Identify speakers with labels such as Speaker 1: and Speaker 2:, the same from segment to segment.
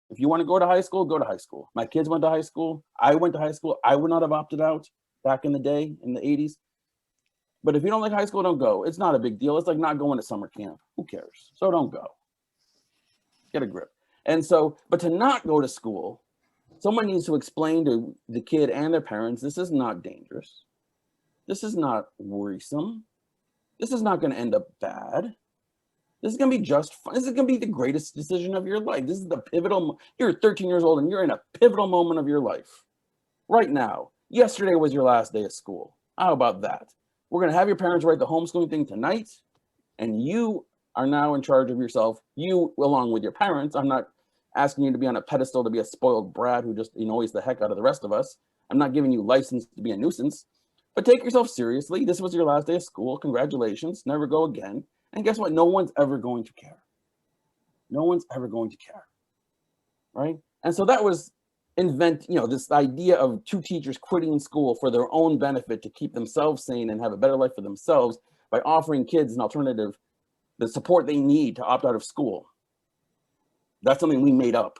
Speaker 1: If you want to go to high school, go to high school. My kids went to high school. I went to high school. I would not have opted out back in the day, in the 80s. But if you don't like high school, don't go. It's not a big deal. It's like not going to summer camp. Who cares? So don't go. Get a grip. And so, but to not go to school, someone needs to explain to the kid and their parents, this is not dangerous. This is not worrisome. This is not going to end up bad. This is going to be just fun. This is going to be the greatest decision of your life. This is the pivotal. You're 13 years old and you're in a pivotal moment of your life right now. Yesterday was your last day of school. How about that? We're going to have your parents write the homeschooling thing tonight, and you are now in charge of yourself. You, along with your parents. I'm not asking you to be on a pedestal to be a spoiled brat who just annoys the heck out of the rest of us. I'm not giving you license to be a nuisance, but take yourself seriously. This was your last day of school. Congratulations. Never go again. And guess what? No one's ever going to care. No one's ever going to care, right? And so that was this idea of two teachers quitting school for their own benefit to keep themselves sane and have a better life for themselves by offering kids an alternative, the support they need to opt out of school. That's something we made up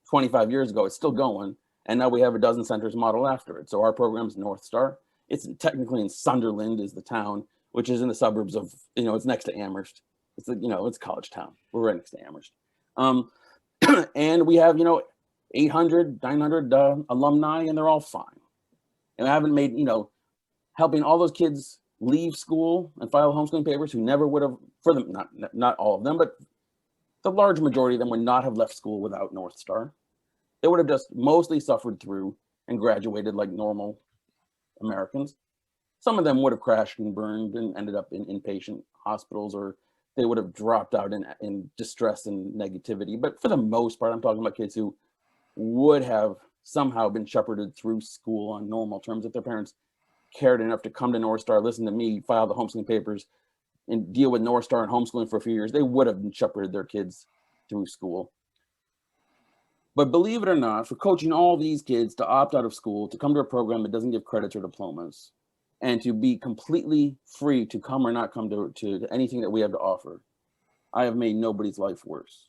Speaker 1: 25 years ago. It's still going. And now we have a dozen centers modeled after it. So our program's North Star. It's technically in Sunderland is the town, which is in the suburbs of, it's next to Amherst. It's it's college town. We're right next to Amherst. And we have, 800, 900 alumni, and they're all fine. And I haven't made, helping all those kids leave school and file homeschooling papers who never would have, for them, not all of them, but the large majority of them would not have left school without North Star. They would have just mostly suffered through and graduated like normal Americans. Some of them would have crashed and burned and ended up in inpatient hospitals, or they would have dropped out in distress and negativity. But for the most part, I'm talking about kids who would have somehow been shepherded through school on normal terms if their parents cared enough to come to North Star, listen to me, file the homeschooling papers, and deal with North Star and homeschooling for a few years. They would have shepherded their kids through school. But believe it or not, for coaching all these kids to opt out of school, to come to a program that doesn't give credits or diplomas, and to be completely free to come or not come to anything that we have to offer, I have made nobody's life worse,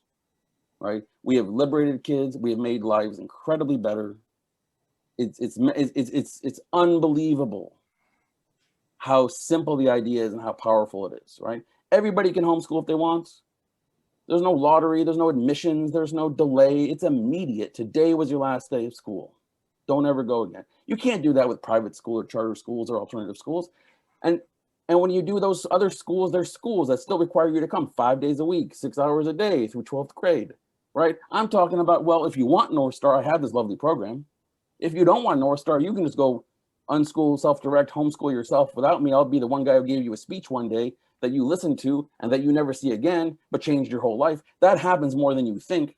Speaker 1: right? We have liberated kids. We have made lives incredibly better. It's unbelievable how simple the idea is and how powerful it is, right? Everybody can homeschool if they want. There's no lottery, there's no admissions, there's no delay. It's immediate. Today was your last day of school. Don't ever go again. You can't do that with private school or charter schools or alternative schools. And when you do those other schools, there's schools that still require you to come 5 days a week, 6 hours a day through 12th grade, right? I'm talking about, well, if you want North Star, I have this lovely program. If you don't want North Star, you can just go unschool, self-direct, homeschool yourself without me. I'll be the one guy who gave you a speech one day that you listened to and that you never see again, but changed your whole life. That happens more than you think.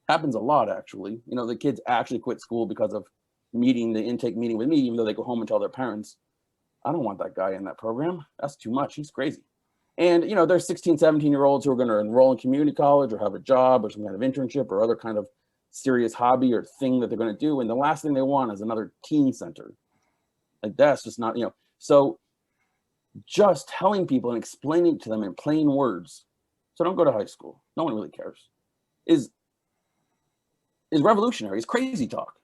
Speaker 1: Happens a lot, actually. The kids actually quit school because of the intake meeting with me, even though they go home and tell their parents, I don't want that guy in that program. That's too much. He's crazy. And, there's 16, 17-year-olds who are going to enroll in community college or have a job or some kind of internship or other kind of serious hobby or thing that they're going to do. And the last thing they want is another teen center. Like, that's just not, So just telling people and explaining to them in plain words, so don't go to high school, no one really cares, is revolutionary. It's crazy talk.